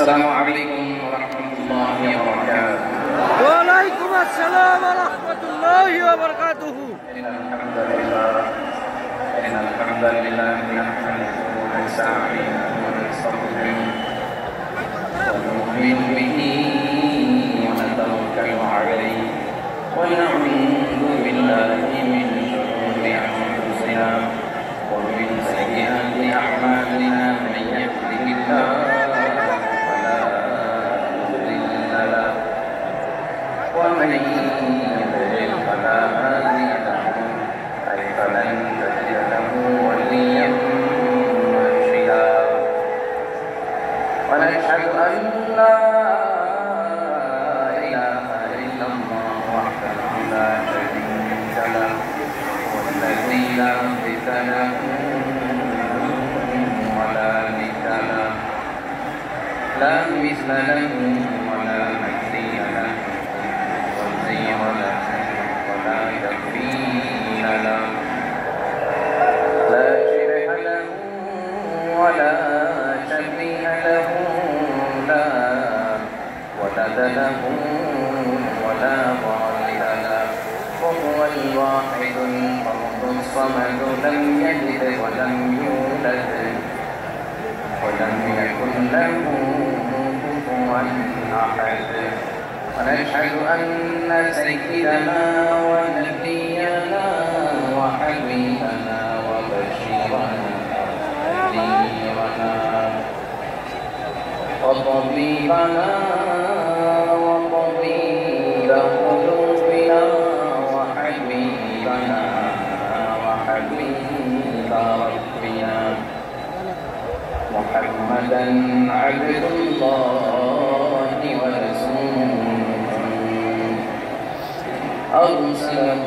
السلام عليكم ورحمة الله وبركاته. وعليكم السلام ورحمة الله وبركاته. إن الحمد لله نحمده ونستعينه ونستغفره ونؤمن به ونتوكل عليه ونعوذ بالله من شرور أنفسنا ومن سيئات أعمالنا من يهده الله فلا مضل له ومن يضلل فلا هادي له فلن تجد له وليا مرشدا ونشهد أن لا إله إلا الله وحده لا شريك له والذي لا مثل له ولا مثل له لا مثل له ولا مثيل له وزير له ولا كفيل له لا شبه له ولا شبيه له لا ولد له ولا والد له وهو الواحد الفرد الصمد لم يلد ولم يولد ولم يكن له كفوا أحد ونشهد أن سيدنا ونبينا وحبيبنا وبشيرنا ونذيرنا وطبيبنا وطبيب قلوبنا وحبيبنا وحبيب ربنا محمدا عبد الله ورسوله أرسله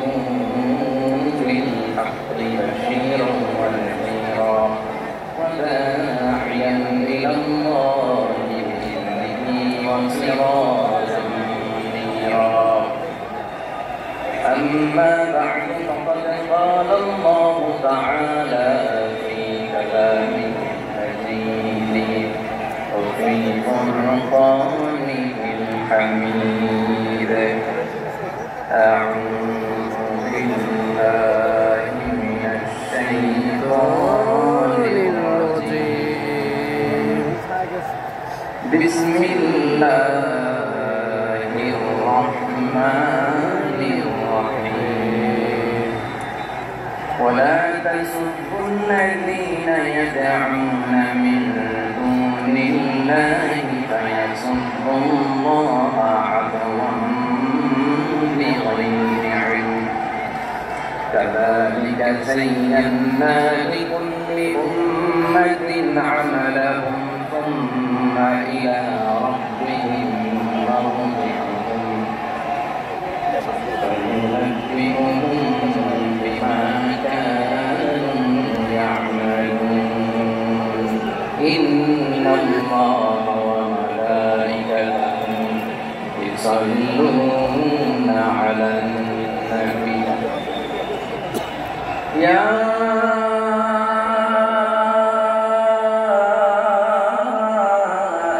بالحق بشيرا ونذيرا وداعيا إلى الله بإذنه وسراجا منيرا أما بعد فقد قال الله تعالى في كلامه المجيد وفي فرقانه الحميد أعوذ بالله من الشيطان الرجيم بسم الله الرحمن الرحيم ولا تسبوا الذين يدعون من دون الله فيسبوا الله عدوا بغير علم كذلك زينا لكل أمة عملهم ثم إلى ربهم مرجعهم فينبئهم بما كانوا يعملون إن الله وملائكته يصلون على النبي يا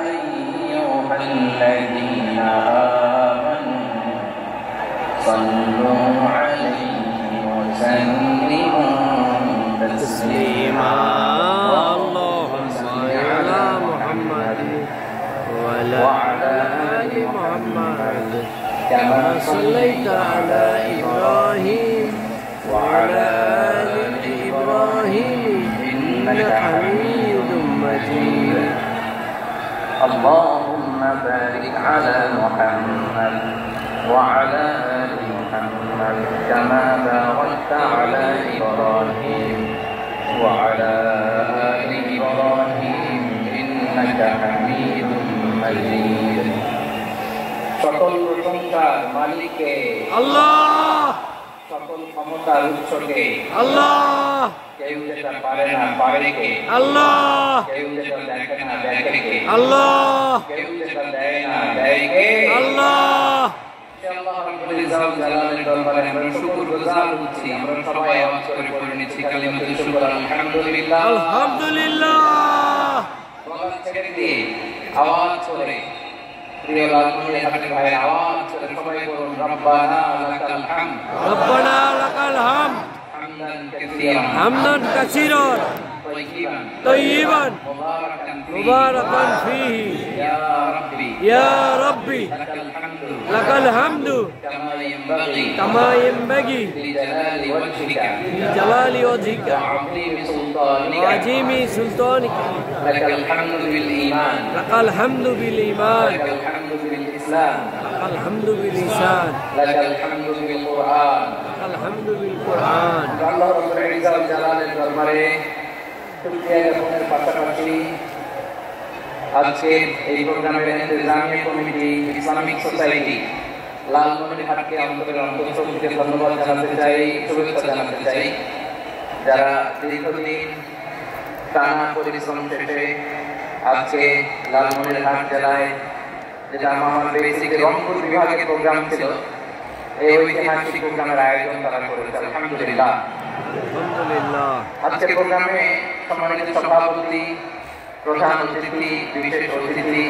أيها الذين آمنوا صلوا عليه وسلموا تسليما اللهم صل على محمد وعلى آل محمد كما صليت على إبراهيم وعلى آل إبراهيم إنك حميد مجيد اللهم بارك على محمد وعلى آل محمد كما باركت على إبراهيم وعلى آل إبراهيم إنك حميد مجيد সকল প্রশংসার মালিককে আল্লাহ, সকল ক্ষমতার উৎসকে আল্লাহ, কেউ যেটা পারে না পারে কে আল্লাহ, কেউ যেটা দেখে না দেখে কে আল্লাহ, কেউ যেটা দেয় না দেয় কে আল্লাহ। আল্লাহ রাব্বুল ইজ্জাত জালালের দরবারে আমরা শুকরগুজার হচ্ছি। আমরা সবাই আওয়াজ করে পড়ে নিচ্ছি কালিমাতুল শুকর আলহামদুলিল্লাহ। আলহামদুলিল্লাহ। বলা ছেড়ে দিয়ে আওয়াজ করে প্রিয় লালমনিরহাটের ভাই আওয়াজ করে সবাই বলুন রব্বানা লাকাল হামদ রব্বানা লাকাল হামদ হামদান কাসীরান হামদান কাসীরান طيبا مباركا فيه يا ربي لك الحمد كما ينبغي لجلال وجهك وعظيم سلطانك لك الحمد بالإيمان لك الحمد بالإيمان لك الحمد بالإسلام لك الحمد باللسان لك الحمد بالقرآن لك الحمد بالقرآن الله رب العزة والجلال দরবারে শুকরিয়া জ্ঞাপনের পাশাপাশি আজকের এই প্রোগ্রামের ইন্তজামিয়া কমিটি ইসলামিক সোসাইটি লালমনিরহাটকে অন্তরের অন্তঃস্থল থেকে ধন্যবাদ জানাতে চাই, শুভেচ্ছা জানাতে চাই। যারা দীর্ঘদিন টানা পরিশ্রম শেষে আজকে লালমনিরহাট জেলায় যেটা আমার বেসিক রংপুর বিভাগের প্রোগ্রাম ছিল, এই ঐতিহাসিক প্রোগ্রামের আয়োজন তারা করেছে, আলহামদুলিল্লাহ। আজকের প্রোগ্রামে সম্মানিত সভাপতি, প্রধান অতিথি, বিশেষ অতিথি,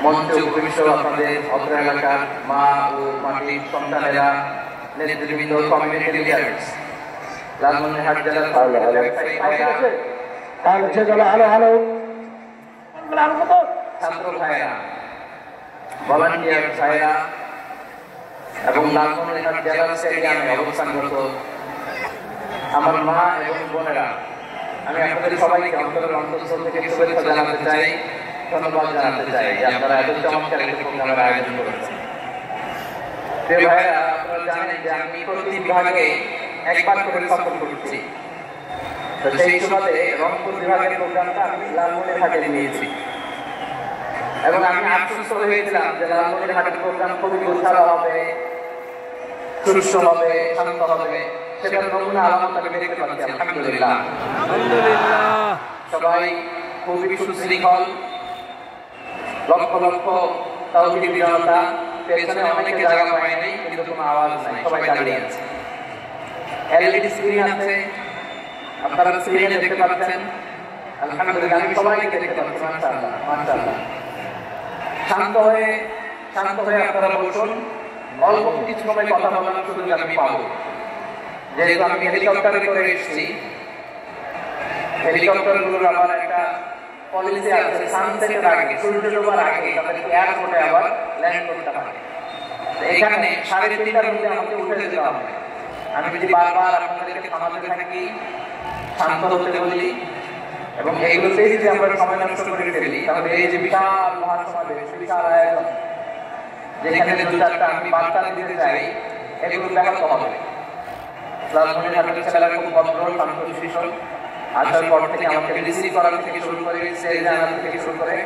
মঞ্চ উপবিষ্ট আপনাদের অত্র এলাকার মা ও মাটির সন্তানেরা, নেতৃবৃন্দ, কমিউনিটি লিডার্স, লালমনিরহাট জেলার ব্যবসায়ী ভাইরা, ছাত্র ভাইরা, ভলান্টিয়ার ভাইরা এবং লালমনিরহাট জেলার স্টেডিয়ামে অবস্থানরত আমার মা এবং বোনেরা, আমি আপনাদের সবাইকে অন্তরের অন্তঃস্থল থেকে শুভেচ্ছা জানাতে চাই, ধন্যবাদ জানাতে চাই যে আপনারা এত চমৎকার একটি প্রোগ্রামের আয়োজন করেছেন। প্রিয় ভাইরা, আপনারা জানেন যে আমি প্রতি বিভাগে একবার করে সফর করছি, তো সেই সুবাদে রংপুর বিভাগের প্রোগ্রামটা আমি লালমনিরহাটে নিয়েছি এবং আমি আশ্বস্ত হয়েছিলাম যে লালমনিরহাটের প্রোগ্রাম খুবই গোছালো হবে, সুষ্ঠু হবে, শান্ত হবে। সেটার নমুনা আলামত আমি দেখতে পাচ্ছি, আলহামদুলিল্লাহ। সবাই খুবই সুশৃঙ্খল, লক্ষ লক্ষ তাওহীদি জনতা, পেছনে অনেকে জায়গা পায় নাই কিন্তু কোনো আওয়াজ নাই, সবাই দাঁড়িয়ে আছে। এলইডি স্ক্রিন আছে, আপনারা স্ক্রিনে দেখতে পাচ্ছেন, আলহামদুলিল্লাহ। আমি সবাইকে দেখতে পাচ্ছি, মাশাআল্লাহ মাশাআল্লাহ। শান্ত হয়ে আপনারা বসুন, অল্প কিছু সময় কথা বলার সুযোগ আমি পাবো। যেহেতু আমি হেলিকপ্টারে করে এসেছি, হেলিকপ্টারগুলোর আবার একটা পলিসি আছে, সানসেটের আগে, সূর্য ডোবার আগে তাদেরকে এয়ারপোর্টে আবার ল্যান্ড করতে হবে। এখানে 3:30টার মধ্যে আমাকে উঠে যেতে হবে। আমি যদি বারবার আপনাদেরকে থামাতে থাকি, শান্ত হতে বলি এবং এইগুলোতেই যদি আমরা সময় নষ্ট করে ফেলি, তাহলে এই যে বিশাল মহাসমাবেশ, বিশাল আয়োজন, যেখানে 2-4টা আমি বার্তা দিতে চাই, এগুলো ব্যাহত হবে। লালমনিরহাটের ছেলেরা খুব ভদ্র, শান্তশিষ্ট, আসার পর থেকে আমাকে রিসিভ করার থেকে শুরু করে, স্টেজে আনার থেকে শুরু করে,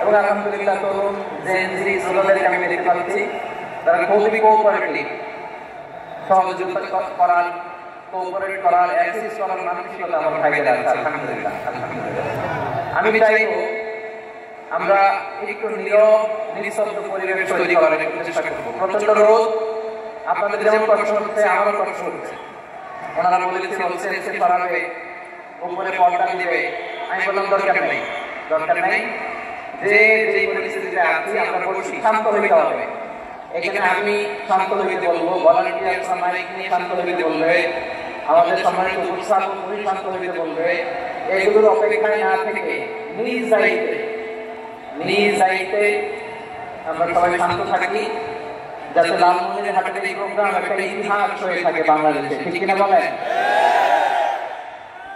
এবং আলহামদুলিল্লাহ তরুণ জেনজি যুবকদেরকে আমি দেখতে পাচ্ছি, তারা খুবই কোঅপারেটিভ, সহযোগিতা করার, কোঅপারেট করার, অ্যাসিস্ট করার মানসিকতা আমার ভাইদের আছে, আলহামদুলিল্লাহ আলহামদুলিল্লাহ। আমি চাইবো আমরা একটু নীরব নিঃশব্দ পরিবেশ তৈরি করার একটু চেষ্টা করবো। প্রচন্ড রোদ, আপনাদের যেমন কষ্ট হচ্ছে আমারও কষ্ট হচ্ছে। ওনারা বলেছিল সেলসে করাবে, উপরে পর্দা দিবে, আমি বললাম দরকার নেই, যে যেই পরিস্থিতিতে আছি আমরা বসি, শান্ত হইতে হবে। এখানে আমি শান্ত হইতে বলবো, ভলান্টিয়ার সামাজিক নিয়ে শান্ত হইতে বলবে, আমাদের সম্মানিত উপস্থাপক উনি শান্ত হইতে বলবে। এগুলোর অপেক্ষায় না থেকে নিজ দায়িত্বে আমরা সবাই শান্ত থাকি, যাতে লালমনিরহাটের এই প্রোগ্রাম একটা ইতিহাস হয়ে থাকে বাংলাদেশে, ঠিক কিনা বলেন?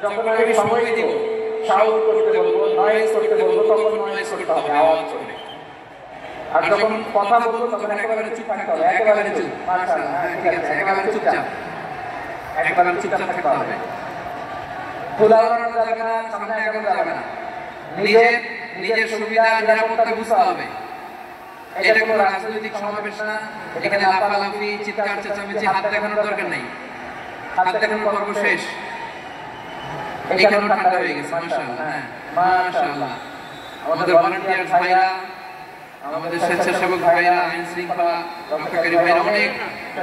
যখন আমি সময় দিব, শাউট করতে বলবো, নয়েজ করতে বলবো, তখন নয়েজ করতে হবে, আওয়াজ করবে। আর যখন কথা বলবো তখন একেবারে চুপ থাকতে হবে, একেবারে চুপ, মাশাআল্লাহ, ঠিক আছে, একেবারে চুপচাপ, একেবারে চুপচাপ থাকতে হবে। খোলা বানানো যাবে না, সামনে একেবারে যাবে না, নিজের সুবিধা নিরাপত্তা বুঝতে হবে। এটা কোনো রাজনৈতিক সমাবেশ না, এখানে লাফালাফি, চিৎকার চেঁচামেচি, হাত দেখানোর দরকার নেই, হাত দেখানোর পর্ব শেষ। এখানে ঠান্ডা হয়ে গেছে, মাশাআল্লাহ, হ্যাঁ মাশাআল্লাহ। আমাদের ভলান্টিয়ার ভাইরা, আমাদের স্বেচ্ছাসেবক ভাইরা, আইন শৃঙ্খলা রক্ষাকারী ভাইরা অনেক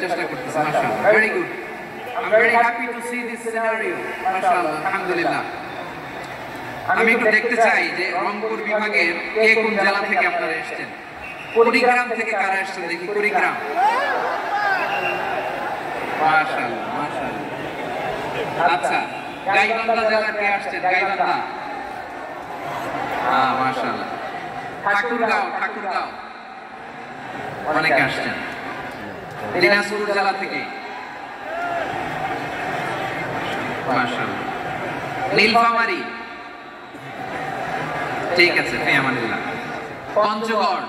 চেষ্টা করতেছে, মাশাআল্লাহ, very good. I am very happy to C this scenario, মাশাআল্লাহ, আলহামদুলিল্লাহ। আমি একটু দেখতে চাই যে রংপুর বিভাগের কে কোন জেলা থেকে আপনারা এসেছেন। কুড়িগ্রাম থেকে কারা এসেছেন দেখি, কুড়িগ্রাম। মাশাআল্লাহ মাশাআল্লাহ। আচ্ছা, গাইবান্ধা জেলা কে আসছেন? গাইবান্ধা, মাশাআল্লাহ। ঠাকুরগাঁও, ঠাকুরগাঁও অনেকে আসছেন। দিনাজপুর জেলা থেকে, মাশাআল্লাহ। নীলফামারী, ঠিক আছে, ফিয়ামানিল্লাহ। পঞ্চগড়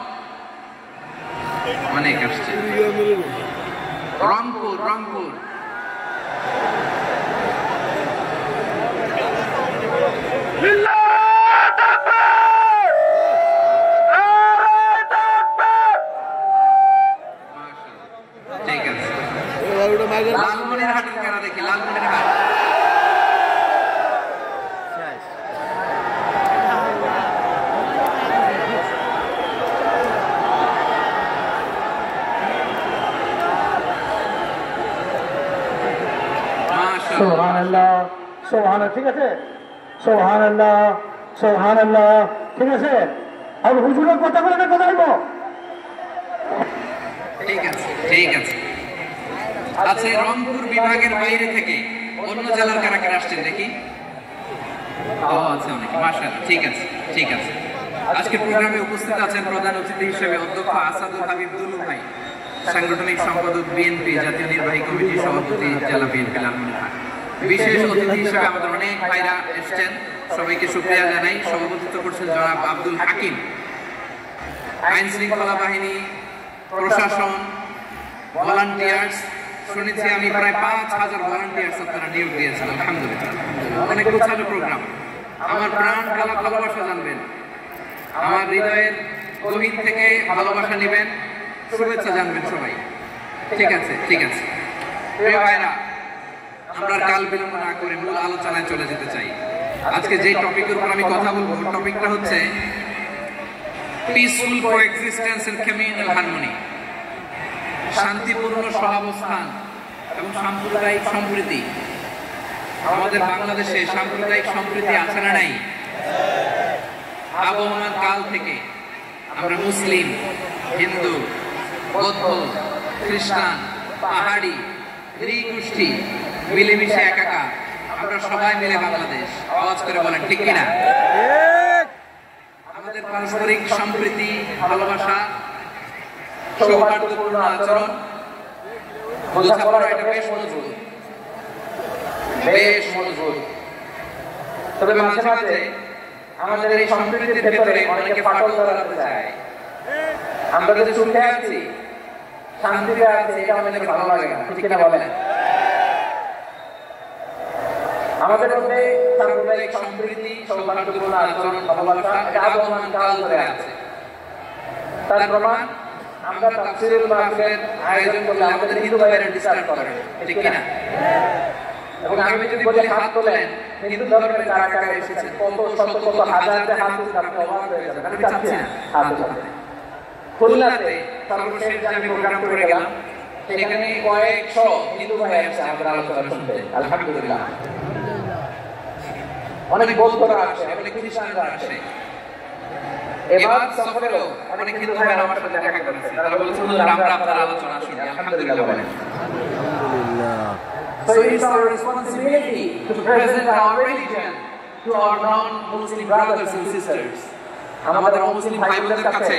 অনেক আসছে। রংপুর, রংপুর, ঠিক আছে। লালমনিরহাটের কারা দেখি, লালমনিরহাট। সুবহানাল্লাহ, সুবহানাল্লাহ, ঠিক আছে, সুবহানাল্লাহ, সুবহানাল্লাহ, ঠিক আছে। আর হুজুরের কথা বলে না, কথা বলবো, ঠিক আছে, ঠিক আছে। আচ্ছা, রংপুর বিভাগের বাইরে থেকে অন্য জেলার কারা কারা আসছেন দেখি। আচ্ছা, অনেকে, মাশাআল্লাহ, ঠিক আছে, ঠিক আছে। আজকে প্রোগ্রামে উপস্থিত আছেন প্রধান অতিথি হিসেবে অধ্যক্ষ আসাদুল হাবিব দুলু ভাই, সাংগঠনিক সম্পাদক বিএনপি জাতীয় নির্বাহী কমিটির সভাপতি জেলা বিএনপি লালমনিরহাট। বিশেষ অতিথি হিসেবে আমাদের অনেক ভাইরা এসেছেন, সবাইকে শুকরিয়া জানাই। সভাপতিত্ব করছেন জনাব আব্দুল হাকিম। আইন শৃঙ্খলা বাহিনী, প্রশাসন, ভলান্টিয়ার্স, শুনেছি আমি প্রায় ৫,০০০ ভলান্টিয়ার্স আপনারা নিয়োগ দিয়েছেন, আলহামদুলিল্লাহ। অনেক উৎসাহ প্রোগ্রাম। আমার প্রাণ ঢালা ভালোবাসা জানবেন, আমার হৃদয়ের গভীর থেকে ভালোবাসা নেবেন, শুভেচ্ছা জানবেন সবাই, ঠিক আছে, ঠিক আছে। প্রিয় ভাইরা, আমরা কাল বিলম্ব না করে মূল আলোচনায় চলে যেতে চাই। আজকে যে টপিকের উপর আমি কথা বলবো, টপিকটা হচ্ছে peaceful coexistence and communal harmony, শান্তিপূর্ণ সহাবস্থান এবং সাম্প্রদায়িক সম্প্রীতি। আমাদের বাংলাদেশে সাম্প্রদায়িক সম্প্রীতি আছে না নাই? আবহমান কাল থেকে আমরা মুসলিম, হিন্দু, বৌদ্ধ, খ্রিস্টান, পাহাড়ি, নৃগোষ্ঠী মিলেমিশে একাকার, আমরা সবাই মিলে বাংলাদেশ। আওয়াজ করে বলেন ঠিক কিনা? আমাদের পারস্পরিক সম্প্রীতি, ভালোবাসা, সৌহার্দ্যপূর্ণ আচরণ, বোঝাপড়া, এটা বেশ মজবুত, বেশ মজবুত। তবে মাঝে মাঝে আমাদের এই সম্প্রীতির ভেতরে অনেকে ফাটল ধরাতে চায়। আমরা যে সুখে আছি, শান্তিতে আছি, এটা আমাদের ভালো লাগে না, ঠিক কিনা বলেন? আমাদের মধ্যে সাম্প্রদায়িক সম্প্রীতি, সৌহার্দ্যপূর্ণ আচরণ, ভালোবাসা, এটা আবহমান কাল ধরে আছে। তার প্রমাণ আমরা তাফসীরুল মাহফিলের আয়োজন করলে আমাদের হিন্দু ভাইরা ডিস্টার্ব করে, ঠিক কিনা? এবং আমি যদি বলি হাত তোলেন, হিন্দু ধর্মের কারা কারা এসেছেন, কত শত কত হাজার হাত তুলতে আপনি অবাক হয়ে যাবেন। আমি চাচ্ছি না হাত তুলতে। খুলনাতে সর্বশেষ যে আমি প্রোগ্রাম করে গেলাম, সেখানে কয়েকশো হিন্দু ভাই আসছে আমাদের আলোচনা শুনতে, আলহামদুলিল্লাহ। অনেক বৌদ্ধরা আসে, অনেক খ্রিস্টানরা আসে। এবার সফরেও অনেক হিন্দু ভাইরা আমার সাথে দেখা করেছে, তারা বলছে আমরা আপনার আলোচনা শুনি, আলহামদুলিল্লাহ বলেন। So it is our responsibility to present our religion to our non-Muslim brothers and sisters. আমাদের মুসলিম ভাই বোনদের কাছে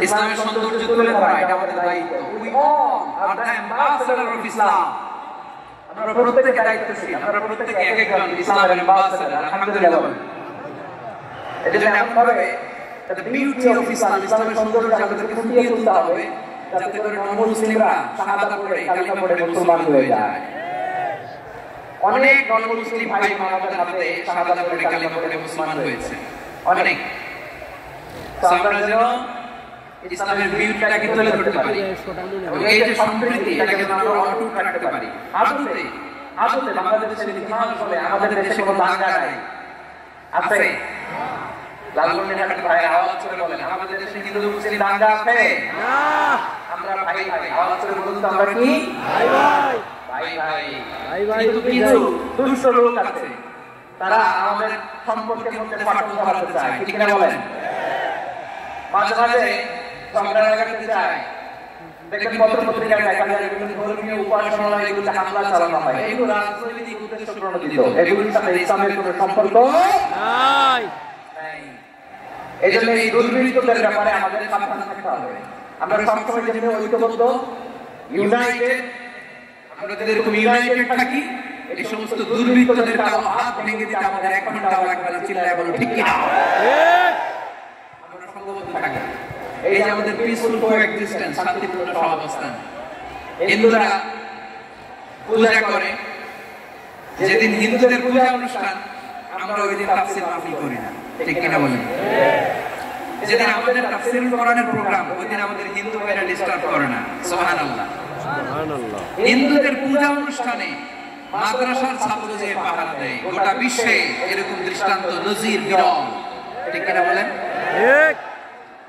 ইসলামের সৌন্দর্য তুলে ধরা এটা আমাদের দায়িত্ব। We all are the ambassador of Islam. আমরা প্রত্যেকে দায়িত্বশীল, আমরা প্রত্যেকে এক একজন ইসলামের অ্যাম্বাসেডর, আলহামদুলিল্লাহ। এটা যেন এমন ভাবে the beauty of Islam, ইসলামের সৌন্দর্য আমাদেরকে ফুটিয়ে তুলতে হবে, যাতে করে নন-মুসলিমরা শাহাদাত পড়ে, কালিমা পড়ে মুসলমান হয়ে যায়। অনেক নন-মুসলিম ভাই আমাদের হাতে শাহাদাত পড়ে, কালিমা পড়ে মুসলমান হয়েছে, অনেক। আমরা যেন ইসলামের বিউটিটাকে তুলে ধরতে পারি এবং এই যে সম্প্রীতি, এটাকে আমরা অটুট রাখতে পারি। আদতে বাংলাদেশের ইতিহাস বলে আমাদের দেশে কোনো দাঙ্গা নাই, আছে? লালমনিরহাটের ভাইরা আওয়াজ করে বলেন, আমাদের দেশে হিন্দু মুসলিম দাঙ্গা আছে না? আমরা ভাই ভাই, আওয়াজ করে বলুন তো, আমরা কি ভাই ভাই? ভাই ভাই। কিন্তু কিছু দুষ্ট লোক আছে তারা আমাদের সম্পর্কের মধ্যে ফাটল ধরাতে চায়, ঠিক না বলেন? মাঝে মাঝে ঝগড়া লাগাতে চায়। দেখবেন পত্র-পত্রিকায় দেখা যায় বিভিন্ন ধর্মীয় উপাসনালয় এগুলোতে হামলা চালানো হয়, এগুলো রাজনৈতিক উদ্দেশ্য প্রণোদিত, এগুলোর সাথে ইসলামের কোনো সম্পর্ক নাই। এই জন্য এই দুর্বৃত্তদের ব্যাপারে আমাদের সাবধান থাকতে হবে। আমরা সবসময় যেভাবে ঐক্যবদ্ধ, ইউনাইটেড, আমরা যদি এরকম ইউনাইটেড থাকি, এই সমস্ত দুর্বৃত্তদের কারো হাত ভেঙে দিতে আমাদের 1 ঘন্টাও লাগবে না। চিল্লায় বলো ঠিক কিনা? আমরা সংঘবদ্ধ থাকি। এই যে আমাদের পিসফুল কোএক্সিস্টেন্স, শান্তিপূর্ণ সহাবস্থান, হিন্দুরা পূজা করে, যেদিন হিন্দুদের পূজা অনুষ্ঠান আমরা ওই দিন তাফসীর মাহফিল করি না, ঠিক কিনা বলেন? যেদিন আমাদের তাফসীর কোরআনের প্রোগ্রাম, ওই দিন আমাদের হিন্দু ভাইরা ডিস্টার্ব করে না। সুবহানাল্লাহ, সুবহানাল্লাহ। হিন্দুদের পূজা অনুষ্ঠানে মাদ্রাসার ছাত্র যে পাহারা দেয়, গোটা বিশ্বে এরকম দৃষ্টান্ত নজির বিরল, ঠিক কিনা বলেন? ঠিক।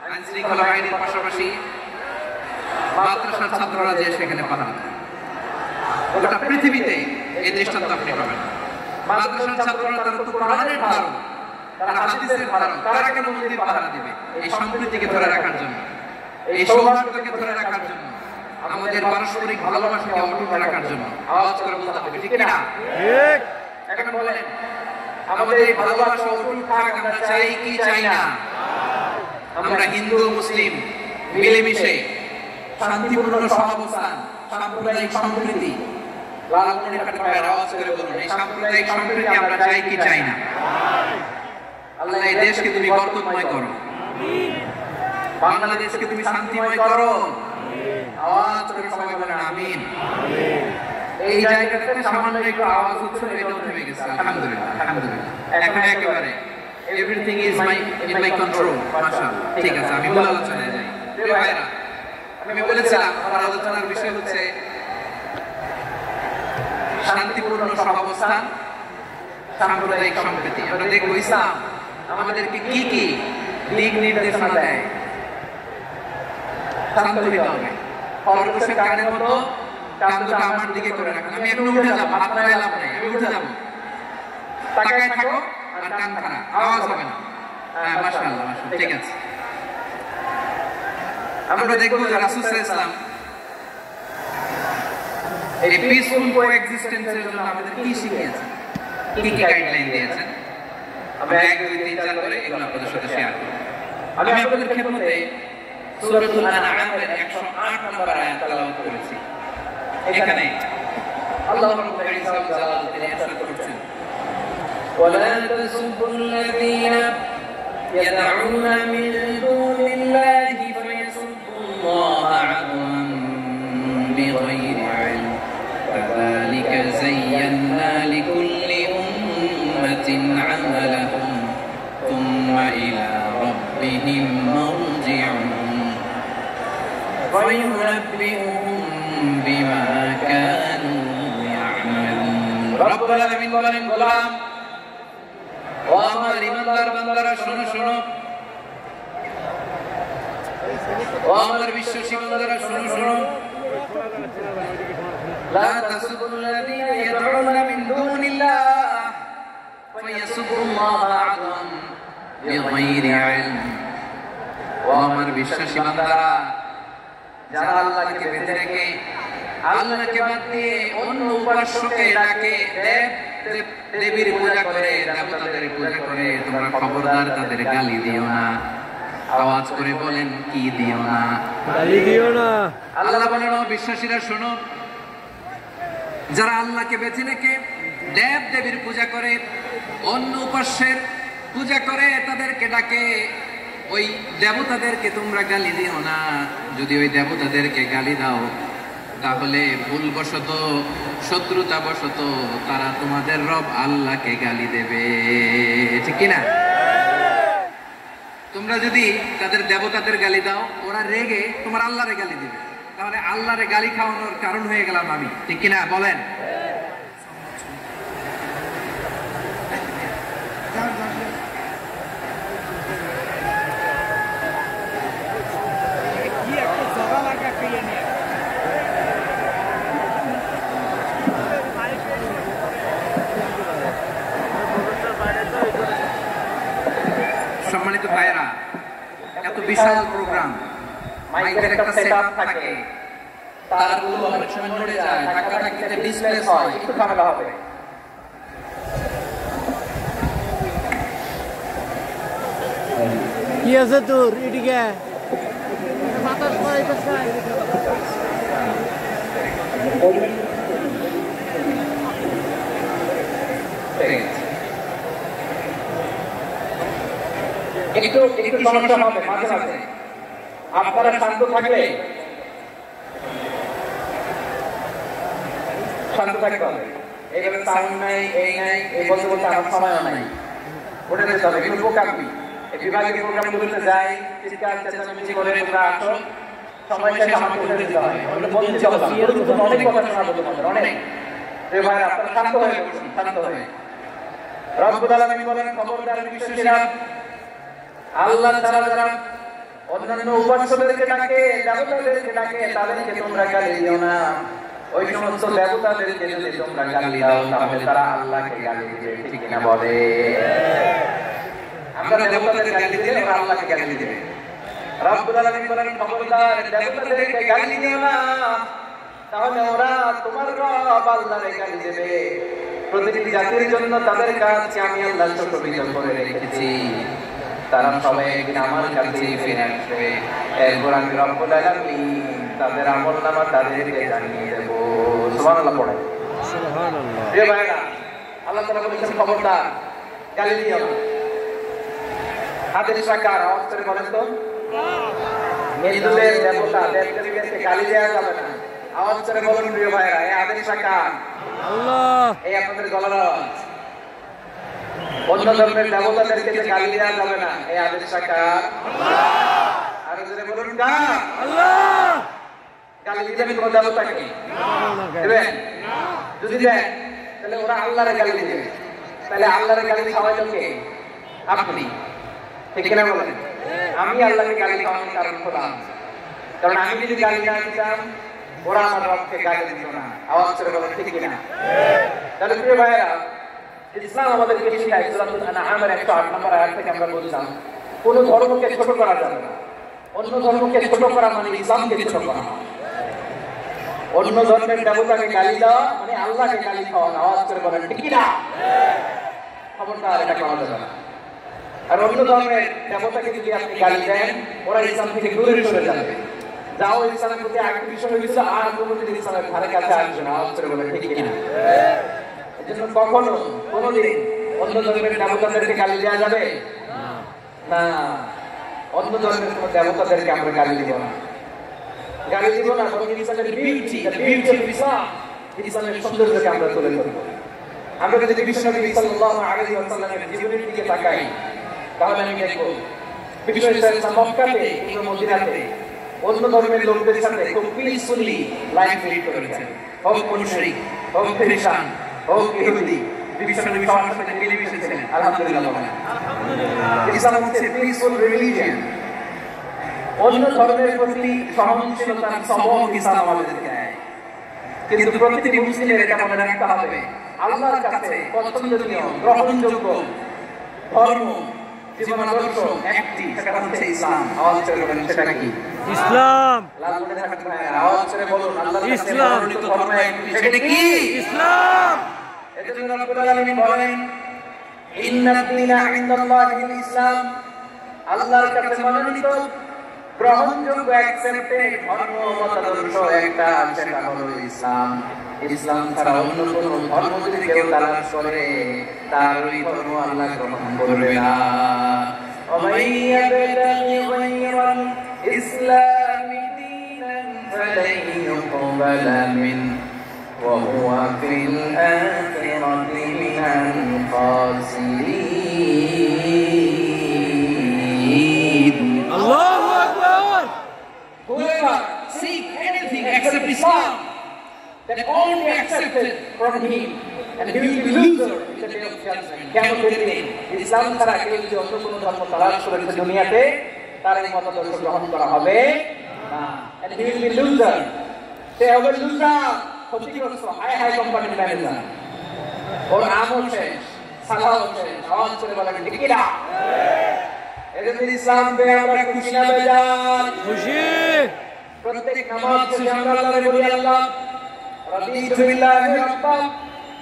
আইন শৃঙ্খলা বাহিনীর পাশাপাশি মাদ্রাসার ছাত্ররা যে সেখানে পাহারা দেয়, গোটা পৃথিবীতে এই দৃষ্টান্ত আপনি পাবেন। মাদ্রাসার ছাত্ররা তারা তো কোরআনের ধারক, তারা হাদিসের ধারক, তারা কেন মন্দির পাহারা দিবে? এই সম্প্রীতিকে ধরে রাখার জন্য, এই সৌহার্দ্যকে ধরে রাখার জন্য, আমাদের পারস্পরিক ভালোবাসাকে অটুট রাখার জন্য আওয়াজ করে বলতে হবে, ঠিক কিনা? ঠিক। এখন বলেন, আমাদের এই ভালোবাসা অটুট থাক আমরা চাই কি চাই না? আমরা হিন্দু মুসলিম মিলেমিশে শান্তিপূর্ণ সহাবস্থান, সাম্প্রদায়িক সম্প্রীতি, লালমনিরহাটের ভাইয়ের আওয়াজ করে বলুন, এই সাম্প্রদায়িক সম্প্রীতি আমরা চাই কি চাই না? আল্লাহ এই দেশকে তুমি বরকতময় করো, বাংলাদেশকে তুমি শান্তিময় করো। আওয়াজ করে সবাই বলেন আমিন। এই জায়গাতে সামান্য একটু আওয়াজ হচ্ছে, এটাও থেমে গেছে। আলহামদুলিল্লাহ, আলহামদুলিল্লাহ। এখন একেবারে everything is in my control. মাশাআল্লাহ, ঠিক আছে, আমি মূল আলোচনায় যাই। প্রিয় ভাইরা, আমি বলেছিলাম আমার আলোচনার বিষয় হচ্ছে শান্তিপূর্ণ সহাবস্থান, সাম্প্রদায়িক সম্প্রীতি। আমরা দেখব ইসলাম আমাদেরকে কি কি দিক নির্দেশনা দেয়। শান্ত হতে হবে, খরগোশের কানের মতো কান দুটো আমার দিকে করে রাখুন। আমি এখন উঠে যাবো, হাত পায়ে লাভ নেই, আমি উঠে যাবো। তাকায় থাকো আর কান খাড়া, আওয়াজ হবে না। হ্যাঁ, মাশাআল্লাহ, মাশাআল্লাহ, ঠিক আছে। আমরা দেখবো যে রাসূল সাল্লাল্লাহু আলাইহি ওয়াসাল্লাম এই পিসফুল কোএক্সিস্টেন্সের জন্য আমাদের কি শিখিয়েছেন, কি কি গাইডলাইন দিয়েছেন, আমরা 1, 2, 3, 4 করে এগুলো আপনাদের সাথে শেয়ার করব। আমি আপনাদের খেদমতে সূরাতুল আনআমের 108 নম্বর আয়াত তেলাওয়াত করেছি। এখানে আল্লাহ রাব্বুল ইজ্জত ওয়া জালালু তিনি ইরশাদ করছেন, ওয়ালা তাসুবুল্লাযীনা ইয়াদউনা মিন দুনিল্লাহি ফায়াসুবুল্লাহা আদওয়ান বিগাইরি ইলম কাযালিকা যায়্যানা লিকুল্লি উম্মাতিন আমালাহুম থুম্মা ইলা রাব্বিহিম মারজিউহুম ফায়ুনাব্বিউহুম বিমা কানু ইয়ামালুন। রব্বুল আলামিন বলেন, গোলাম ও আমার ইমানদার বান্দারা, শোনো শোনো, ও আমার বিশ্বাসী বান্দারা, শোনো শোনো, লা তাসুবুল্লাযীনা ইয়াদউনা মিন দুনিল্লাহ ফায়াসুবুল্লাহা আদওয়ান বিগাইরি ইলম। ও আমার বিশ্বাসী বান্দারা, যারা আল্লাহকে বেঁধে রেখে আল্লাহকে বাদ দিয়ে অন্য উপাস্যকে ডাকে, দেবীর পূজা করে, দেবতাদের পূজা করে, তোমরা খবরদার তাদের গালি দিও না। আওয়াজ করে বলেন, কি দিও না? গালি দিও না। আল্লাহ বলেন, ও বিশ্বাসীরা শোনো, যারা আল্লাহকে বেঁধে রেখে দেব দেবীর পূজা করে, অন্য উপাস্যের পূজা করে, তাদেরকে ডাকে, ওই দেবতাদেরকে তোমরা গালি দিও না। যদি ওই দেবতাদেরকে গালি দাও, তাহলে ভুলবশত, শত্রুতাবশত তারা তোমাদের রব আল্লাহকে গালি দেবে, ঠিক কিনা? তোমরা যদি তাদের দেবতাদের গালি দাও, ওরা রেগে তোমার আল্লাহরে গালি দিবে, তাহলে আল্লাহরে গালি খাওয়ানোর কারণ হয়ে গেলাম আমি, ঠিক কিনা বলেন? এত বিশাল প্রোগ্রাম, মাইকের একটা সেটআপ থাকে, তারগুলো অনেক সময় নড়ে যায়, ধাক্কা ধাক্কিতে ডিসপ্লেস হয়, একটু ঝামেলা হবে। কি আছে তোর এদিকে? একটু সমস্যা হবে মাঝে মাঝে, আপনারা শান্ত থাকলে, শান্ত থাকতে হবে। এইভাবে সাউন্ড নাই, এই নাই, এই বলতে বলতে আমার সময়ও নাই, উঠে যেতে হবে। কিন্তু বোকামি এই বিভাগীয় প্রোগ্রামগুলোতে যাই, চিৎকার চেঁচামেচি করে তোমরা আসো, সময় শেষে আমাকে উঠে যেতে হয়। বলতে যাবো অনেক কথা শোনাবো তোমাদের, অনেক। ভাই আপনারা শান্ত হয়ে বলুন, শান্ত হয়ে। রব্বুল আলামিন বলেন, খবরদার বিশ্বাসীরা, আল্লাহ ছাড়া যারা অন্যান্য উপাস্যদেরকে ডাকে, দেবতাদেরকে ডাকে, তাদেরকে তোমরা গালি দিও না। ওই সমস্ত দেবতাদেরকে যদি তোমরা গালি দাও, তাহলে তারা আল্লাহকে গালি দিবে, ঠিক কিনা বলে? আমরা দেবতাদের গালি দিলে ওরা আল্লাহকে গালি দিবে। রব্বুল আলামিন বলেন, খবরদার দেবতাদেরকে গালি দিও না, তাহলে ওরা তোমার রব আল্লাহকে গালি দেবে। প্রতিটি জাতির জন্য তাদের কাজকে আমি আল্লাহ ছোট করে রেখেছি, তারা সবাই একদিন আমার কাছেই ফিরে আসবে। এরপর আমি রব্বুল আলামিন তাদের আমলনামা তাদেরকে জানিয়ে দেব। সুবহানাল্লাহ পড়ে। সুবহানাল্লাহ। প্রিয় ভাইরা, আল্লাহ তাআলা বলেছেন, খবরদার গালি দিও না। হাতের সাকার আওয়াজ করে বলেন তো, হিন্দুদের দেবতা দেবদেবীদেরকে গালি দেওয়া যাবে না। আওয়াজ করে বলুন প্রিয় ভাইরা, এই হাতের সাকার আল্লাহ, এই আপনাদের গলার আওয়াজ। অন্য ধর্মের দেবতাদেরকে যে গালি দেওয়া যাবে না, এই আদেশ কার? আল্লাহ। আরো জোরে বলুন কার? আল্লাহ। গালি দিবেন কোন দেবতাকে? দিবেন? যদি দেন তাহলে ওরা আল্লাহর গালি দিবে। তাহলে আল্লাহর গালি খাওয়াইলো কে? আপনি, ঠিক কিনা বলেন? আমি আল্লাহকে গালি খাওয়ানোর কারণ হলাম, কারণ আমি যদি গালি না দিতাম ওরা আমার রবকে গালি দিত না। আওয়াজ করে বলেন ঠিক কিনা? তাহলে প্রিয় ভাইয়েরা, ইসলাম আমাদেরকে শিখায়, সূরাতুল আনআমের 108 নম্বর আয়াত থেকে আমরা বুঝলাম, কোন ধর্মকে ছোট করা যাবে না। অন্য ধর্মকে ছোট করা মানে ইসলামকে ছোট করা। অন্য ধর্মের দেবতাকে গালি দেওয়া মানে আল্লাহকে গালি খাওয়া। আওয়াজ করে বলেন ঠিক কিনা? খবরদার এটা করা যাবে না। আর অন্য ধর্মের দেবতাকে যদি আপনি গালি দেন, ওরা ইসলাম থেকে দূরে সরে যাবে। যাও ইসলামের প্রতি আকৃষ্ট হয়ে গেছে, আর কোনোদিন ইসলামের ধারে কাছে আসবে না। আওয়াজ করে বলেন ঠিক কিনা? এজন্য কখনো কোনোদিন অন্য ধর্মের দেবতাদেরকে গালি দেওয়া যাবে না। অন্য ধর্মের কোন দেবতাদেরকে আমরা গালি দিব না, গালি দিব না। বরং ইসলামের beauty, the beauty of Islam, ইসলামের সৌন্দর্যকে আমরা তুলে ধরব। আমরা যদি বিশ্বনবী সাল্লাল্লাহু আলাইহি ওয়াসাল্লামের জীবনের দিকে তাকাই, তাহলে আমি দেখব বিশ্বনবী সাল্লাল্লাহু মক্কাতে এবং মদিনাতে অন্য ধর্মের লোকদের সাথে খুব পিসফুলি লাইফ লিড করেছেন। হোক মুশরিক, হোক খ্রিস্টান, হোক ইহুদি, বিশ্বনবী সবার সাথে মিলেমিশে ছিলেন। আলহামদুলিল্লাহ বলেন। ইসলাম হচ্ছে পিসফুল রিলিজিয়ন। অন্য ধর্মের প্রতি সহনশীলতার সবক ইসলাম আমাদেরকে দেয়। কিন্তু প্রতিটি মুসলিমের এটা মনে রাখতে হবে, আল্লাহর কাছে পছন্দনীয় গ্রহণযোগ্য ধর্ম জীবন আদর্শ একটি, সেটা হচ্ছে ইসলাম। আওয়াজ করে বলেন সেটা কি? ইসলাম। লালমনে থাকতে হয়, আওয়াজ করে বলুন আল্লাহর কাছে ইসলাম। মনোনীত ধর্ম একটি, সেটা কি? ইসলাম। এজন্য রব্বুল আলামিন বলেন, ইন্নাদ দীনা ইনদাল্লাহিল ইসলাম, আল্লাহর কাছে মনোনীত গ্রহণযোগ্য অ্যাকসেপ্টেড ধর্ম মতাদর্শ একটা, সেটা হলো ইসলাম। ইসলাম ছাড়া অন্য কোনো ধর্ম যদি কেউ তালাশ করে, তার ওই ধর্ম আল্লাহ গ্রহণ করবে না। ওয়ামান ইয়াবতাগি গায়রাল ইসলামি দীনান ফালান ইউকবালা মিনহু ওয়া হুয়া ফিল আখিরাতি মিনাল খাসিরিন। আল্লাহু আকবার। Whoever seek anything except Islam, then only accepted from him, and he will be loser in the day of judgment. Kiamat-এর দিনে ইসলাম ছাড়া কেউ যদি অন্য কোনো ধর্ম তালাশ করেছে দুনিয়াতে, তার এই মতাদর্শ গ্রহণ করা হবে না, and he will be loser. সে হবে loser, ক্ষতিগ্রস্ত, হাই হাই কোম্পানির ম্যানেজার। ওর আমও শেষ, সালাও শেষ। আওয়াজ করে বলেন ঠিক কিনা? এজন্য ইসলাম পেয়ে আমরা খুশি না বেজার? খুশি। প্রত্যেক নামাজ শেষে আমরা আল্লাহকে বলি, আল্লাহ রাদিতু বিল্লাহি রাব্বান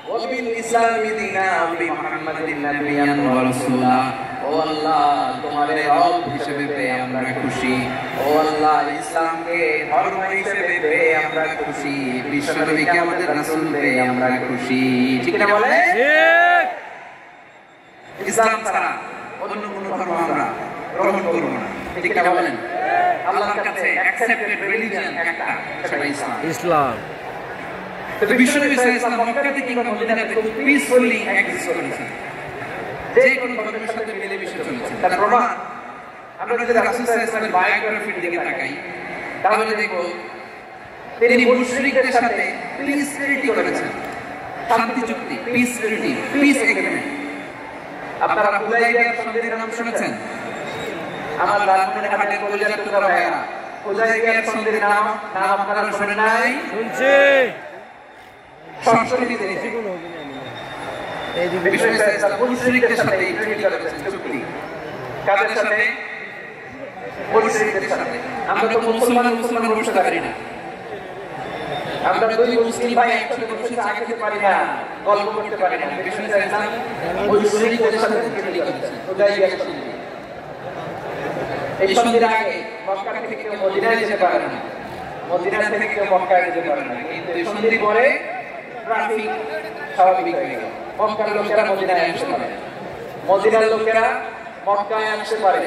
ওয়া বিল ইসলামি দীনান ওয়া বিমুহাম্মাদিন নাবিয়্যান ওয়া রাসূলা। ও আল্লাহ, তোমার রব হিসেবে পেয়ে আমরা খুশি। ও আল্লাহ, ইসলামকে ধর্ম হিসেবে পেয়ে আমরা খুশি। বিশ্বনবীকে আমাদের রাসূল পেয়ে আমরা খুশি। ঠিক না বলে? ঠিক। ইসলাম ছাড়া অন্য কোনো ধর্ম আমরা গ্রহণ করব না। ঠিক না বলেন? আল্লাহর কাছে অ্যাকসেপ্টেড রিলিজিয়ন একটা, সেটা ইসলাম। ইসলাম। তো বিশ্বনবী সাল্লাল্লাহু আলাইহি ওয়াসাল্লাম মক্কাতে কিংবা মদিনাতে খুব পিসফুলি এক্সিস্ট করেছেন, যে কোনো ধর্মের সাথে মিলেমিশে চলেছেন। তার প্রমাণ আমরা যদি রাসূল সাল্লাল্লাহু আলাইহি ওয়াসাল্লামের বায়োগ্রাফির দিকে তাকাই, তাহলে দেখব তিনি মুশরিকদের সাথে পিস ট্রিটি করেছেন, শান্তি চুক্তি, পিস ট্রিটি, পিস এগ্রিমেন্ট। আপনারা হুদাইবিয়ার সন্ধির নাম শুনেছেন? আমার লালমনির হাটের কলিজার টুকরা ভাইয়েরা, হুদাইবিয়ার সন্ধির নাম আপনারা শুনেন নাই? শুনছি। সংশোধিত মুশরিকদের সাথে ট্রিটি করেছেন, চুক্তি। কাদের সাথে? মুশরিকদের সাথে। আমরা তো মুসলমান বসতে পারি না, আমরা দুই মুসলিম ভাই একসাথে বসে চা খেতে পারি না, গল্প করতে পারি না। বিশ্বনবী সাল্লাল্লাহু আলাইহি ওয়াসাল্লাম মুশরিকদের সাথে ট্রিটি করেছেন, হুদাইবিয়ার সন্ধি। এই সন্ধির আগে মক্কা থেকে কেউ মদিনায় যেতে পারে না, মদিনা থেকে কেউ মক্কায় যেতে পারে না। কিন্তু এই সন্ধির পরে ট্রাফিক স্বাভাবিক হয়ে গেল। মক্কার লোকেরা মদিনায় আসতে পারে, মদিনার লোকেরা মক্কায় আসতে পারে।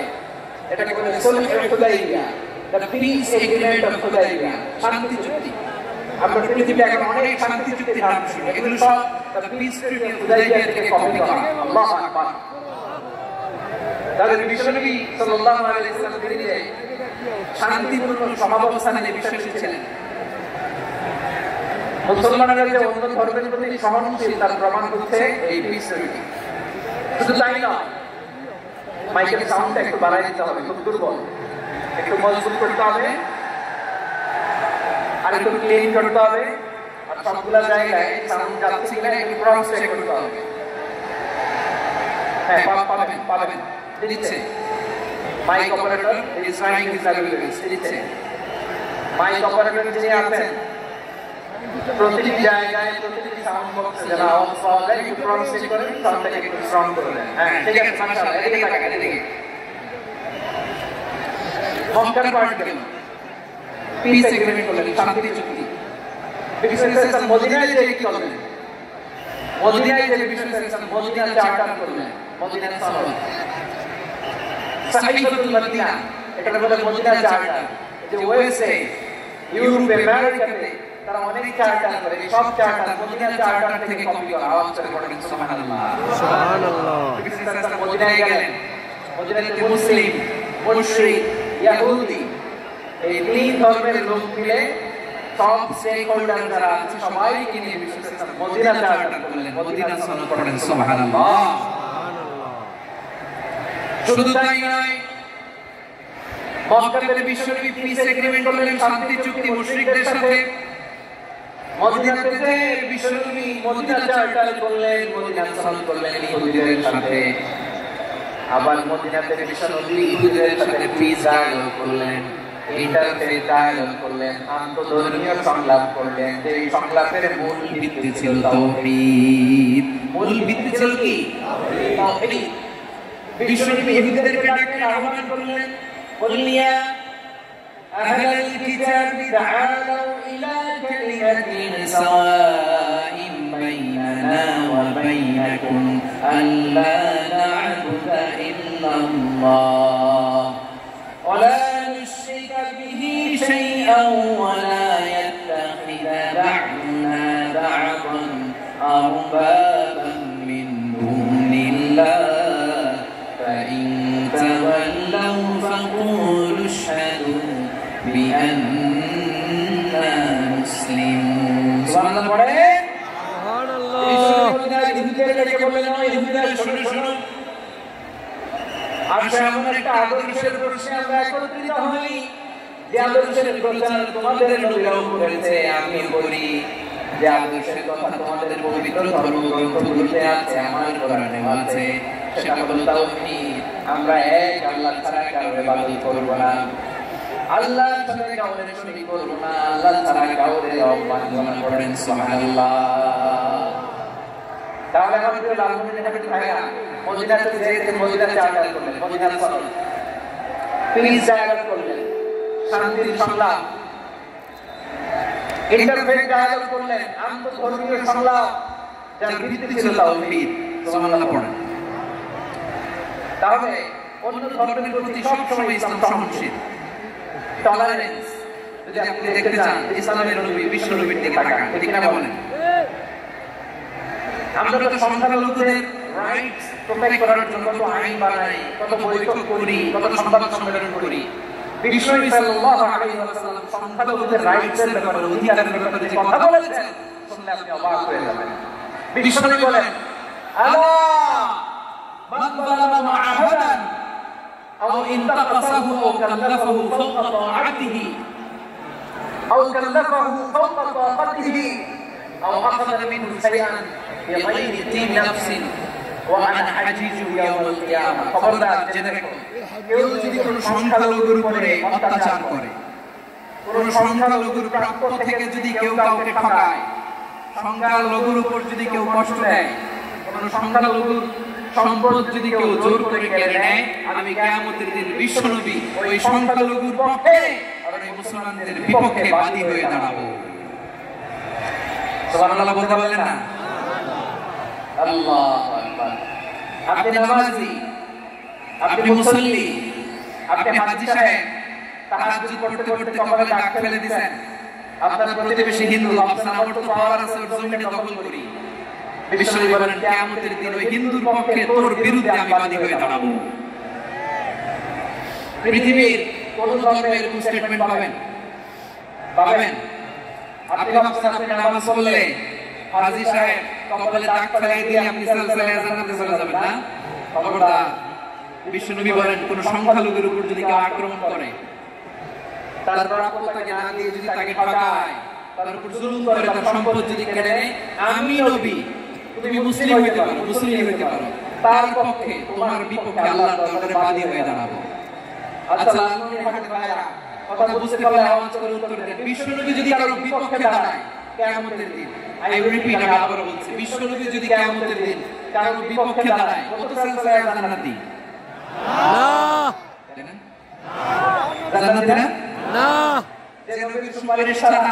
এটাকে বলে সুলহুল Hudaibiya, the peace agreement of Hudaibiya, শান্তি চুক্তি। আমরা পৃথিবীতে এখন অনেক শান্তি চুক্তির নাম শুনি, এগুলো সব the piece treaty of Hudaibiya থেকে কপি করা। আল্লাহু আকবার। তাহলে বিশ্বনবী সাল্লাল্লাহু আলাইহি ওয়াসাল্লাম তিনি যে শান্তিপূর্ণ সহাবস্থানে বিশ্বাসী ছিলেন, মুসলমানরা যে অন্য ধর্মের প্রতি সহনশীল, তার প্রমাণ হচ্ছে এই পিস ট্রিটি। শুধু তাই নয়, মাইকের সাউন্ডটা একটু বাড়াই দিতে হবে, খুব দুর্বল, একটু মজবুত করতে হবে, আর একটু ক্লিন করতে হবে। আর সবগুলা জায়গায় সাউন্ড যাচ্ছে কিনা একটু ক্রস চেক করতে হবে। হ্যাঁ, পাবেন দিচ্ছে। Mike operator is trying his levels দিচ্ছে। মাইক অপারেটর যিনি আছেন, প্রতিটি জায়গায় প্রতিটি সাউন্ড বক্সে যেন আওয়াজ পাওয়া যায়, একটু ক্রস চেক করেন, সাউন্ডটাকে একটু স্ট্রং করে দেন। হ্যাঁ, ঠিক আছে, মাশাআল্লাহ। এদিকে তাকান, এদিকে। মক্কার পার্ট গেল, পিস এগ্রিমেন্ট করলেন, শান্তি চুক্তি। বিশ্বনবী মদিনায় যে কি করলেন, মদিনায় যে বিশ্বনবী মদিনা চার্টার করলেন, মদিনা সনদ, সাহিফাতুল মদিনা, এটা বলে মদিনা চার্টার। যে ওয়েস্টে, ইউরোপে, আমেরিকাতে তারা অনেক চার্টার করে, সব চার্টার মদিনা চার্টার থেকে কপি করা। আওয়াজ করে পড়েন সুবহানাল্লাহ, সুবহানাল্লাহ। বিশ্বনবী মদিনায় গেলেন, মদিনাতে মুসলিম, মুশরিক, ইহুদি, এই তিন ধর্মের লোক মিলে সব স্টেক হোল্ডার যারা আছে সবাইকে নিয়ে বিশ্বনবী মদিনা চার্টার করলেন, মদিনা সনদ পড়েন সুবহানাল্লাহ। শুধু তাই নয়, মক্কাতে বিশ্বনবী পিস এগ্রিমেন্ট করলেন, শান্তি চুক্তি মুশরিকদের সাথে। মদিনাতে বিশ্বনবী মদিনা চার্টার করলেন, মদিনা সনদ করলেন ইহুদিদের সাথে। আবার মদিনাতে বিশ্বনবী ইহুদিদের সাথে পিস ডায়ালগ করলেন, ইন্টারফেথ ডায়ালগ করলেন, আন্তঃধর্মীয় সংলাপ করলেন। যে সংলাপের মূল ভিত্তি ছিল তাওহীদ। মূল ভিত্তি ছিল কি? তাওহীদ। বিশ্বনবী ইহুদিদেরকে ডাকলেন, আহ্বান করলেন, বললিয়া আহলাল কিতাবি তাআলাউ ইলা কালিমাতিন সাওয়াইন বাইনানা ওয়া বাইনাকুম আল্লা না'বুদা ইল্লাল্লাহ ওয়া লা নুশরিকা বিহি শাইআন ওয়া লা ইয়াত্তাখিযা বা'দুনা বা'দান আরবাban মিন দুনিল্লাহ فإن تولوا فقولوا اشهدوا بأننا مسلمون সুবহানাল্লাহ পড়ে সুবহানাল্লাহ। ইহুদিদেরকে বললেন, ইহুদিরা শুনো শুনো, আজ এমন একটা আদর্শের প্রশ্নে আমরা একত্রিত হই, যে আদর্শের প্রচার তোমাদের নবীরাও করেছে, আমিও করি। যে আদর্শের কথা তোমাদের পবিত্র ধর্মগ্রন্থগুলোতে আছে, আমার কোরআনেও আছে, সেটা হলো তাওহীদ। আমরা এক আল্লাহ ছাড়া কারোর ইবাদত করব না, আল্লাহ ছাড়া কাউকে শরীক করব না, আল্লাহ ছাড়া কাউকে অবমাননা করেন। সুবহানাল্লাহ। তাহলে আমাদের লালমনিরহাট হাবিব ভাইরা মদিনাতে যেতে মদিনাতে আয়াত করলেন, মদিনার ফরজ পিস আয়াত করলেন, শান্তির সংলাপ, ইন্টারফেথ ডায়ালগ করলেন, আন্তঃধর্মীয় সংলাপ যার ভিত্তি ছিল তাওহীদ। সুবহানাল্লাহ পড়েন। তাহলে অন্য ধর্মের প্রতি সবসময় ইসলাম সহনশীল, টলারেন্স। যদি আপনি দেখতে চান ইসলামের নবী বিশ্ব নবীর দিকে তাকান, ঠিক না বলেন? আমরা তো সংখ্যালঘুদের রাইটস প্রোটেক্ট করার জন্য কত আইন বানাই, কত বৈঠক করি, কত সংবাদ সম্মেলন করি। বিশ্বনবী সাল্লাল্লাহু আলাইহি ওয়াসাল্লাম সংখ্যালঘুদের রাইটসের ব্যাপারে, অধিকারের ব্যাপারে যে কথা বলেছেন, শুনলে আপনি অবাক হয়ে যাবেন। বিশ্বনবী বলেন, আলা মান যালামা মুআহাদান আও ইনতাকাসাহু আও কাল্লাফাহু ফাওকা তাআতিহি আও কাল্লাফাহু ফাওকা তাআতিহি আও আখাযা মিনহু শাইআন বিগাইরি তিবি নাফসিন ওয়া আনা হাজিজু ইয়াউমাল কিয়ামা। খবরদার জেনে রাখো, কেউ যদি কোনো সংখ্যালঘুর উপরে অত্যাচার করে, কোন সংখ্যালঘুর প্রাপ্য থেকে যদি কেউ কাউকে ঠকায়, সংখ্যালঘুর উপর যদি কেউ কষ্ট দেয়, কোন সংখ্যালঘুর সম্পদ যদি কেউ জোর করে কেড়ে নেয়, আমি কিয়ামতের দিন বিশ্বনবী ওই সংখ্যালঘুর পক্ষে আর ওই মুসলমানদের বিপক্ষে বাদী হয়ে দাঁড়াবো। সুবহানাল্লাহ বলতে পারলেন না? আল্লাহু আকবার। আপনি নামাজি, আপনি মুসল্লি, আপনি হাজী সাহেব, তাহাজ্জুদ পড়তে পড়তে কপালে দাগ ফেলে দিয়েছেন, আপনার প্রতিবেশী হিন্দু, আপনার আমার তো পাওয়ার আছে ওর জমিনে দখল করি। বিশ্বনবী বলেন, কিয়ামতের দিন ওই হিন্দুর পক্ষে তোর বিরুদ্ধে আমি বাদী হয়ে দাঁড়াবো। পৃথিবীর কোন ধর্মে এরকম স্টেটমেন্ট পাবেন? পাবেন? আপনি ভাবছেন আপনি নামাজ পড়লে হাজী সাহেব কপালে দাগ ফেলাই দিয়ে আপনি সালসালে জান্নাতে চলে যাবেন না? খবরদার। বিশ্বনবী বলেন, কোন সংখ্যালঘুর উপর যদি কেউ আক্রমণ করে, তার প্রাপ্যতাকে না দিয়ে যদি তাকে ঠকায়, তার উপর জুলুম করে, তার সম্পদ যদি কেড়ে নেয়, আমি নবী, তুমি মুসলিম হইতে পারো, মুসলিম হইতে পারো, তার পক্ষে তোমার বিপক্ষে আল্লাহর দরবারে বাদী হয়ে দাঁড়াবো। আচ্ছা, লালমনিরহাট ভাইরা কথা বুঝতে পারলে আওয়াজ করে উত্তর দেন। বিশ্বনবী যদি কারো বিপক্ষে দাঁড়ায় কিয়ামতের দিন, আই রিপিট, আমি আবার বলছি, বিশ্বনবী যদি কিয়ামতের দিন কারো বিপক্ষে দাঁড়ায়, কত সালসালে জান্নাতি? না, জান্নাতি না? না, যে নবীর সুপারিশ ছাড়া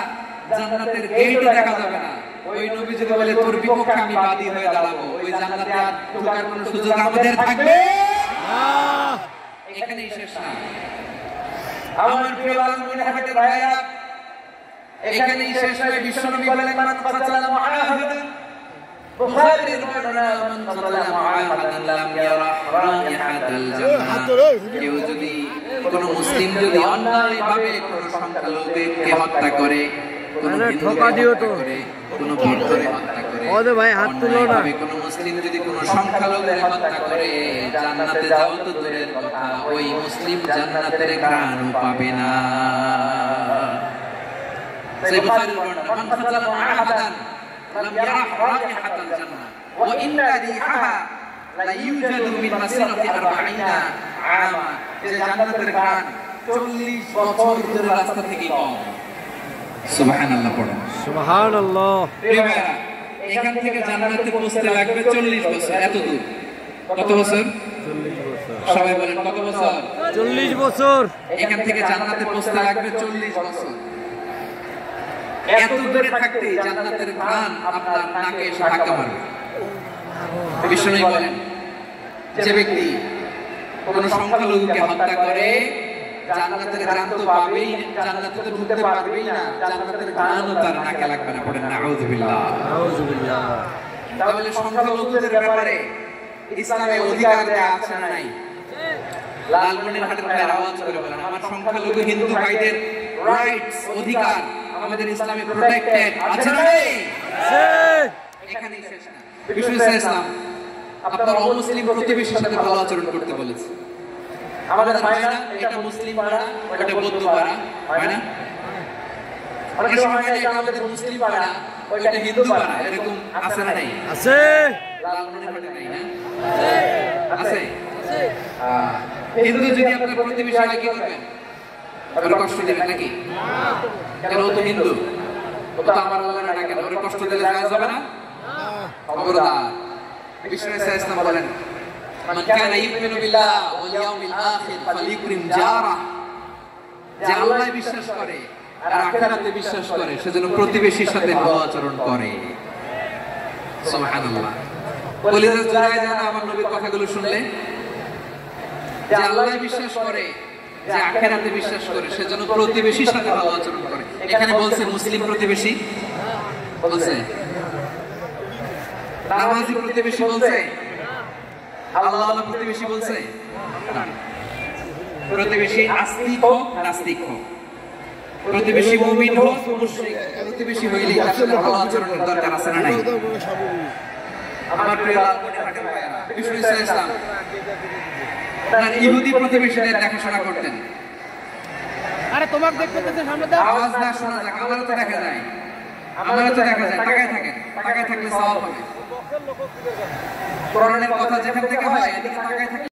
জান্নাতের গেটও দেখা যাবে না, ওই নবী যদি বলে তোর বিপক্ষে আমি বাদী হয়ে দাঁড়াবো, ওই জান্নাতে আর ঢোকার কোনো সুযোগ আমাদের থাকবে না। এখানেই শেষ না। আমার প্রিয় লালমনিরহাটের ভাইরা, এখানেই শেষ নয়। বিশ্বনবী বলেন, মান কাতালা মুআহাদান, বুখারীর বর্ণনা, মান কাতালা মুআহাদান লাম ইয়ারা রাইহাতাল জান্নাহ। কেউ যদি কোন মুসলিম যদি অন্যায়ভাবে কোন সংখ্যালঘুকে হত্যা করে, কোন ধোঁকা দিও তো কোন ভোটরে হত্যা করে, ওরে ভাই হাত তুলো না, কোন মুসলিম যদি কোন সংখ্যালঘুকে হত্যা করে, জান্নাতে যাও তো দূরের কথা, ওই মুসলিম জান্নাতের ঘ্রাণও পাবে না। সেই বুখারীর বর্ণনা, মান কাতালা মুআহাদান লাম ইয়ারা রাইহাতাল জান্নাহ ওয়া ইন্না রিহাহা লা ইউজাদু মিন মাসিরাতি 40 আমা। যে জান্নাতের ঘ্রাণ 40 বছর দূরের রাস্তা থেকে কম। সুবহানাল্লাহ পড়েন। সুবহানাল্লাহ। এখান থেকে জান্নাতে পৌঁছতে লাগবে 40 বছর। এত দূর কত বছর? 40 বছর। সবাই বলেন কত বছর? 40 বছর। এখান থেকে জান্নাতে পৌঁছতে লাগবে 40 বছর। এত দূরে থাকতে জান্নাতের ঘ্রাণ আপনার নাকে এসে ধাক্কা মারবে। বিশ্বনবী বলেন, যে ব্যক্তি কোন সংখ্যালঘুকে হত্যা করে, জান্নাতের ঘ্রাণ তো পাবেই, জান্নাতে তো ঢুকতে পারবেই না, জান্নাতের ঘ্রাণও তার নাকে লাগবে না। পড়েন নাউযুবিল্লাহ। নাউযুবিল্লাহ। তাহলে সংখ্যালঘুদের ব্যাপারে ইসলামে অধিকার দেয়া আছে না নাই? লালমনিরহাটের ভাইয়ের আওয়াজ করে বলেন, আমার সংখ্যালঘু হিন্দু ভাইদের রাইটস, অধিকার আমাদের ইসলামে প্রোটেক্টেড আছে না নাই? আছে। এখানেই শেষ না। বিশ্বনবী ইসলাম আপনার অমুসলিম প্রতিবেশীর সাথে ভালো আচরণ করতে বলেছে। আমাদের হয় না, এটা মুসলিম পাড়া, ওটা বৌদ্ধ পাড়া, হয় না? অনেক সময় এটা আমাদের মুসলিম পাড়া, ওইটা হিন্দু পাড়া, এরকম আছে না নাই? আছে। লালমনিরহাটে নাই না? আছে। হিন্দু যদি আপনার প্রতিবেশী হয় কি করবেন? আপনি কষ্ট দিবেন নাকি? কেন ও তো হিন্দু, ও তো আমার আল্লাহর ডাকে, ওরে কষ্ট দিলে জায়েজ হবে না? খবরদার। বিষ্ণু ইসলাম বলেন, মান কানা ইউমিনু বিল্লাহ ওয়াল ইয়াউমিল আখির ফালিউকরিম জারাহ, যে আল্লাহয় বিশ্বাস করে আর আখিরাতে বিশ্বাস করে সেজন্য প্রতিবেশীর সাথে ভালো আচরণ করে। সুবহানাল্লাহ। কলিজা জড়ায় যায় না আমার নবীর কথাগুলো শুনলে? যে আল্লাহয় বিশ্বাস করে, যে আখিরাতে বিশ্বাস করে সেজন্য প্রতিবেশীর সাথে ভালো আচরণ করে। এখানে বলছে মুসলিম প্রতিবেশী, বলছে নামাজি প্রতিবেশী, বলছে আল্লাহওয়ালা প্রতিবেশী, বলছে প্রতিবেশী আস্তিক হোক নাস্তিক হোক, প্রতিবেশী মুমিন হোক মুশরিক, প্রতিবেশী হইলেই তার সাথে ভালো আচরণের দরকার আছে না নাই? আমার প্রিয় ভাইয়েরা, বিষ্ণু ইসলাম তার ইহুদি প্রতিবেশীদের দেখাশোনা করতেন। আরে তোমাকে দেখতেছে সামনে দাও, আওয়াজ না শোনা যাক, আমারও তো দেখা যায়, আমারও তো দেখা যায়। টাকায় থাকেন, টাকায় থাকলে সওয়াব হবে। কোরআনের কথা যেখান থেকে হয় এদিকে টাকায় থাকলে